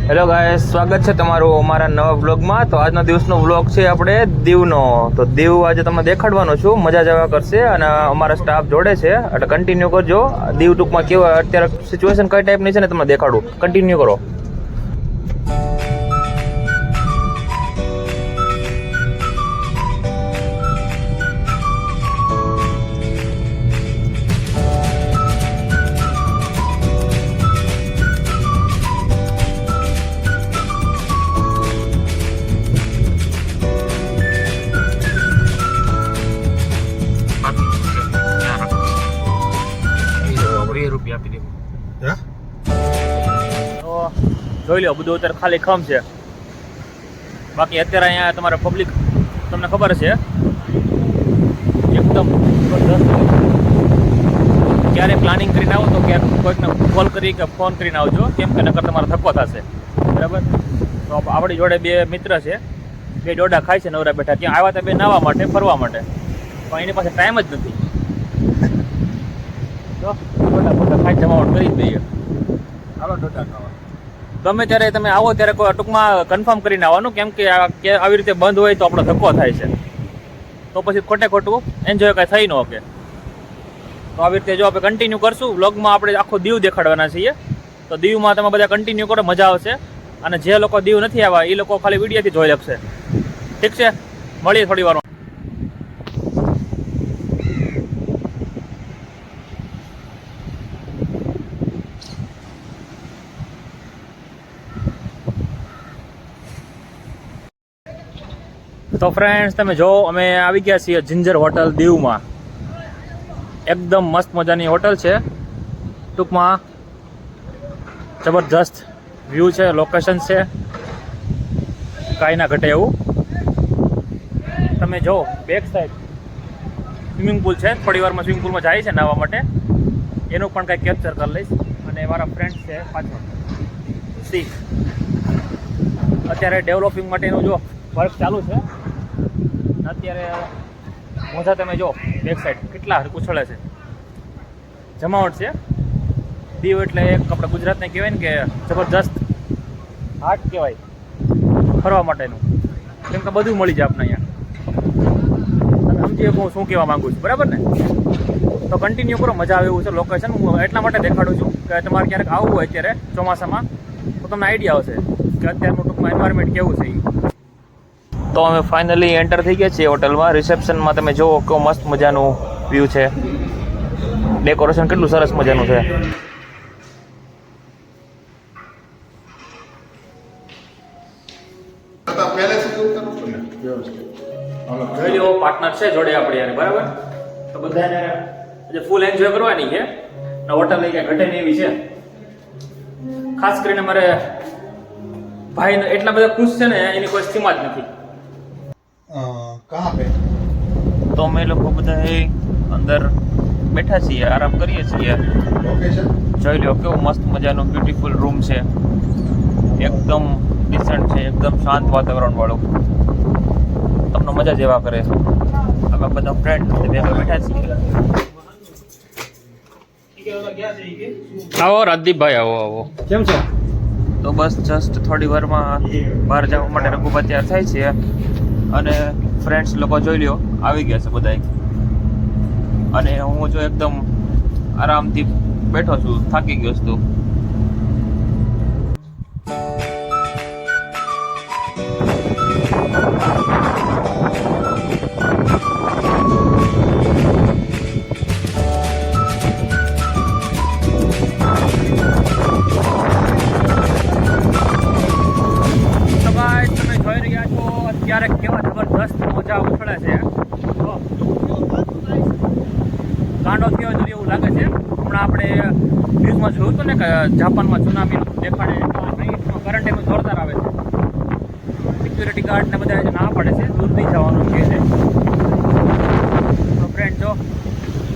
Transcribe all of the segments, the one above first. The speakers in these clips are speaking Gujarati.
હેલો ગાઈસ, સ્વાગત છે તમારું અમારા નવા વ્લોગમાં. તો આજનો દિવસનો વ્લોગ છે આપણે દીવનો. તો દીવ આજે તમને દેખાડવાનો છું, મજા જવા કરશે અને અમારા સ્ટાફ જોડે છે એટલે કન્ટિન્યુ કરજો. દીવ ટૂંકમાં કેવા અત્યારે સિચ્યુએશન કઈ ટાઈપની છે ને તમને દેખાડું, કન્ટિન્યુ કરો. ₹2 આપી દેવું. તો જોઈ લો, બધું અત્યારે ખાલી ખમ છે. બાકી અત્યારે અહીંયા તમારે પબ્લિક તમને ખબર છે એકદમ ક્યારે પ્લાનિંગ કરીને આવો તો ક્યાંક કોઈકને કોલ કરી કે ફોન કરીને આવજો, કેમ કે નકર તમારો ધક્કો થશે. બરાબર. તો આપણી જોડે બે મિત્ર છે, બે ડોડા ખાય છે નવરા બેઠા. ત્યાં આવ્યા હતા બે નાહવા માટે, ફરવા માટે, પણ એની પાસે ટાઈમ જ નથી. ખાઈ જમાવટ કરી જ દઈએ. હાલો ડોડા ખાવા. ગમે ત્યારે તમે આવો ત્યારે કોઈ ટૂંકમાં કન્ફર્મ કરીને આવવાનું, કેમ કે આવી રીતે બંધ હોય તો આપણો ધક્કો થાય છે, તો પછી ખોટે ખોટું એન્જોય કાંઈ થઈ ન શકે. તો આવી રીતે જો આપણે કન્ટિન્યુ કરશું વ્લોગમાં. આપણે આખો દીવ દેખાડવાના છીએ, તો દીવમાં તમે બધા કન્ટિન્યુ કરો, મજા આવશે. અને જે લોકો દીવ નથી આવ્યા એ લોકો ખાલી વિડીયોથી જોઈ શકશે. ઠીક છે, મળીએ થોડી વાર. તો ફ્રેન્ડ્સ તમે જો, અમે આવી ગયા છીએ જિંજર હોટલ દીવમાં. એકદમ મસ્ત મજાની હોટલ છે. ટૂંકમાં જબરજસ્ત વ્યૂ છે, લોકેશન છે, કાંઈ ના ઘટે એવું. તમે જો બેક સાઈડ સ્વિમિંગ પુલ છે, થોડી વારમાં સ્વિમિંગ પુલમાં જાય છે નાહવા માટે, એનું પણ કંઈક કેપ્ચર કરી લઈશ. અને મારા ફ્રેન્ડ્સ છે પાછળ. સી અત્યારે ડેવલપિંગ માટેનું જો વર્ક ચાલુ છે. અત્યારે મોજા તમે જો બેક સાઈડ કેટલા ઉછળે છે, જમાવટ છે. દીવ એટલે એક આપણે ગુજરાતને કહેવાય ને કે જબરજસ્ત હાટ કહેવાય ફરવા માટેનું, કેમ કે બધું મળી જાય આપણે અહીંયા. તમે સમજી હું શું કહેવા માગું છું, બરાબર ને? તો કન્ટિન્યુ કરો, મજા આવે એવું છે લોકેશન. હું એટલા માટે દેખાડું છું કે તમારે ક્યારેક આવવું હોય અત્યારે ચોમાસામાં તો તમને આઈડિયા આવશે કે અત્યારનું ટૂંકમાં એન્વાયરમેન્ટ કેવું છે. તો અમે ફાઇનલી એન્ટર થઈ ગયા છીએ હોટલમાં. રિસેપ્શનમાં તમે જુઓ કેવું મસ્ત મજાનું વ્યૂ છે, ડેકોરેશન કેટલું સરસ મજાનું છે. જોઈ લો, પાર્ટનર છે જોડે આપણે યાર, બરાબર. તો બધાને આજે ફૂલ એન્જોય કરવાની છે. હોટલ લઈ ગયા ઘટે એવી છે. ખાસ કરીને મારે ભાઈ એટલા બધા ખુશ છે ને, એની કોઈ સીમા જ નથી. તો અમે લોકો બધા અંદર બેઠા છીએ, આરામ કરીએ છીએ. જોઈ લો કેવું મસ્ત મજાનું બ્યુટીફુલ રૂમ છે, એકદમ ડિસન્ટ છે, એકદમ શાંત વાતાવરણ વાળું, તમને મજા જેવા કરે. અમે બધા ફ્રેન્ડ ભેગા બેઠા છીએ. આવો રાજદીપભાઈ, આવો આવો. કેમ છો? તો બસ જસ્ટ થોડી વારમાં બહાર જવા માટે રઘુભાઈ તૈયાર થાય છે. અને ફ્રેન્ડ્સ લોકો જોઈ લ્યો આવી ગયા છે બધા. અને હું જો એકદમ આરામથી બેઠો છું, થાકી ગયો છું. તમે જોઈ રહ્યા છો અત્યારે કેવા જબરદસ્ત મોજા ઉછળે છે. કાંડો થયો તો એવું લાગે છે. હમણાં આપણે ન્યૂઝમાં જોયું હતું ને કે જાપાનમાં સુનામીનું દેખાડે, કરંટ એનું જોરદાર આવે છે. સિક્યુરિટી ગાર્ડ ને બધા ના પડે છે, દૂર નહીં જવાનું કહે છે. તો ફ્રેન્ડ જો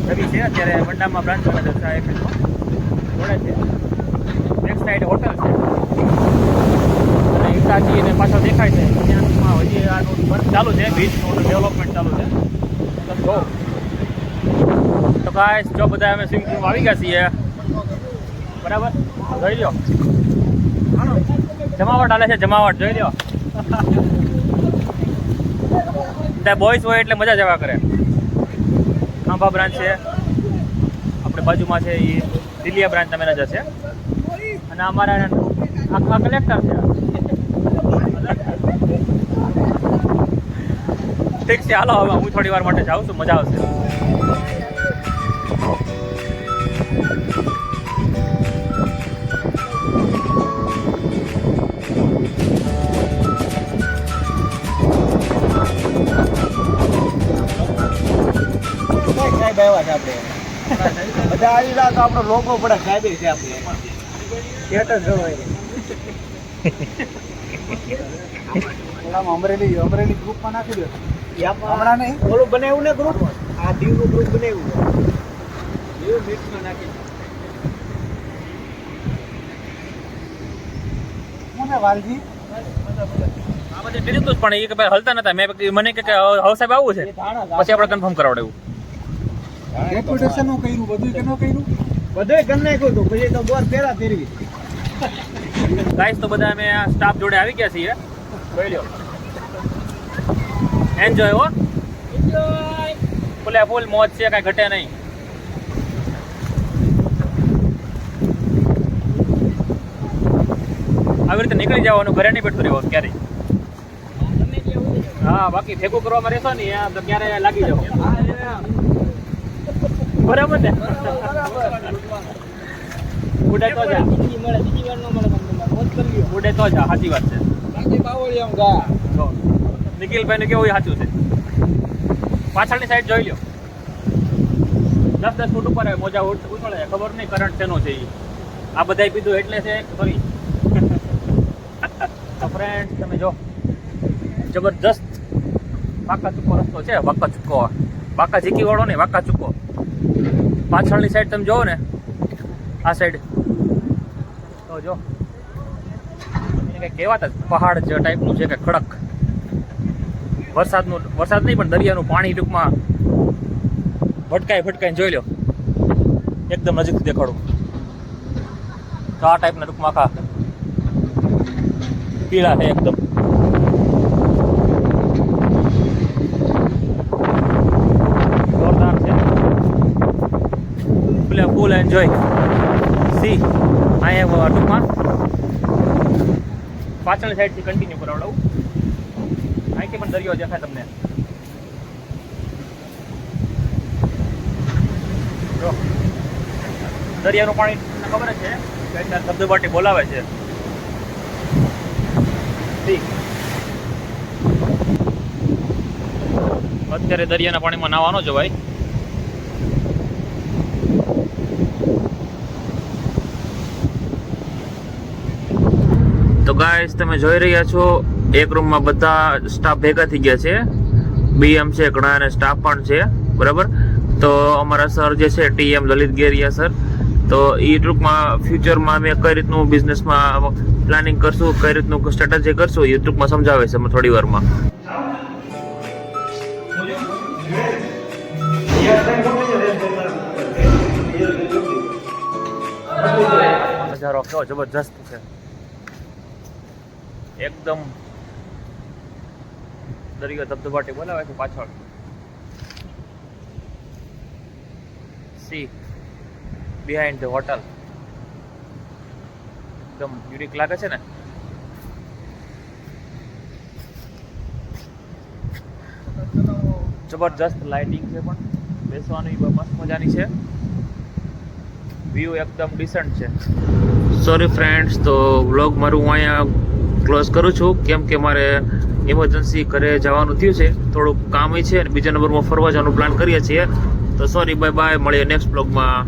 રવિ છે અત્યારે વંડામાં બ્રાન્ચ મેનેજર સાહેબ જોડે છે. બેક સાઈડ હોટલ છે અને હિતાજી એને પાછળ દેખાય છે. ત્યાં હજી આનું વર્ક ચાલુ છે, બીચનું ડેવલપમેન્ટ ચાલુ છે. તો ગાઈસ જો બધા અમે સ્વિમિંગ પૂલમાં આવી ગયા છીએ, બરાબર. જોઈ લો. જમાવટ હાલે છે, જમાવટ જોઈ લો. ત્યાં બોયસ હોય એટલે મજા જવા કરે. ખાંભા બ્રાન્ચ છે, આપણે બાજુમાં છે એ દિલિયા બ્રાન્ચ તમે જશે, અને અમારા આખા કલેક્ટર છે. ઠીક છે, હાલો હવે હું થોડી વાર માટે જાઉં છું, મજા આવશે. બધા આવી રહ્યા તો આપણો લોગો પડે સાહેબ છે આપણે સ્ટેટસ જોવાય. અમરેલી ગ્રુપમાં નાખી દો. હમણાં નહીં ઓલું બનાવ્યું ને ગ્રુપ, આ દીવનું ગ્રુપ બનાવ્યું દીવ મિક્સમાં નાખી મને વાલજી આ બધે કીધું તું જ, પણ એ કે ભાઈ હલતા નતા. મેં મને કે હવે સાહેબ આવું છે, પછી આપણે કન્ફર્મ કરાવડાવ્યું. ડેપ્યુટેશનનું કર્યું, બધું કે ન કર્યું, બધું કરી નાખ્યું હતું. પછી તો બોર ફેરા ફેરવી. ગાઈસ તો બધા અમે સ્ટાફ જોડે આવી ગયા છીએ, જોઈ લો. એન્જોય હો, એન્જોય ફૂલે ફૂલ મોજ છે, કાંઈ ઘટે નહીં. આવી રીતે નીકળી જવાનું, ઘરે નહીં બેઠું રહેવું ક્યારેય. હા, બાકી ભેગું કરવામાં રહેશો ને તો ક્યારે લાગી જાવ. બરાબર ને? ઉડે તો જા, ઉડે તો જા, સાચી વાત છે. નિખિલભાઈ નું કેવું સાચું છે. પાછળની સાઈડ જોઈ લો, 10-10 ફૂટ ઉપર મોજા ઉછળે, ખબર નહીં કરંટ શેનો છે. આ બધાય પીધું એટલે છે, સોરી. તો ફ્રેન્ડ તમે જો, જબરજસ્ત વાંકા ચૂકો રસ્તો છે. વાંકા ચૂકો, વાંકા ઝીકી વાળો ને, વાંકા ચૂકો. પાછળની સાઈડ તમે જોવો ને, આ સાઈડ તો જો એને કંઈ કહેવાતા પહાડ જે ટાઈપનું છે, કે ખડક. વરસાદ નહીં પણ દરિયાનું પાણી ટૂંકમાં ભટકાઈને જોઈ લો. એકદમ નજીકથી દેખાડું તો આ ટાઈપના ટૂંકમાં આખા પીળા છે એકદમ. જોરદાર છે, ફૂલ એન્જોય. સી અહીંયા ટૂંકમાં પાછળની સાઈડથી કન્ટિન્યુ કરાવડાવું. અહીંથી પણ દરિયો દેખાય તમને. જો દરિયાનું પાણી તમને ખબર જ છે કે ધબધબાટી બોલાવે છે. અત્યારે દરિયાના પાણીમાં નાવાનો જવાય. તો ગાઈસ તમે જોઈ રહ્યા છો, એક રૂમમાં બધા સ્ટાફ ભેગા થઈ ગયા છે. બીએમ છે, ઘણા અને સ્ટાફ પણ છે, બરાબર. તો અમારા સર જે છે ટીએમ લલિત ગેરિયા સર, તો એ ટૂંકમાં ફ્યુચરમાં અમે કઈ રીતનું બિઝનેસમાં પ્લાનિંગ કરશું, કઈ રીતનું સ્ટ્રેટેજી કરશું, એ ટૂંકમાં સમજાવે છે અમે થોડી વારમાં. નજારો કેવો જબરજસ્ત છે, એકદમ દરિયો ધબધબાટી બોલાવે છે પાછળ. સી બિહાઇન્ડ ધ હોટલ, એકદમ યુનિક લાગે છે ને. જબરજસ્ત લાઇટિંગ છે, પણ બેસવાની મસ્ત મજાની છે. વ્યૂ એકદમ ડિસન્ટ છે. સોરી ફ્રેન્ડ્સ, તો વ્લોગ મારું હું અહીંયા ક્લોઝ કરું છું, કેમ કે મારે ઇમરજન્સી ઘરે જવાનું થયું છે, થોડુંક કામ છે, અને બીજા નંબરમાં ફરવા જવાનું પ્લાન કરીએ છીએ. તો સોરી, બાય બાય, મળીએ નેક્સ્ટ વ્લોગમાં.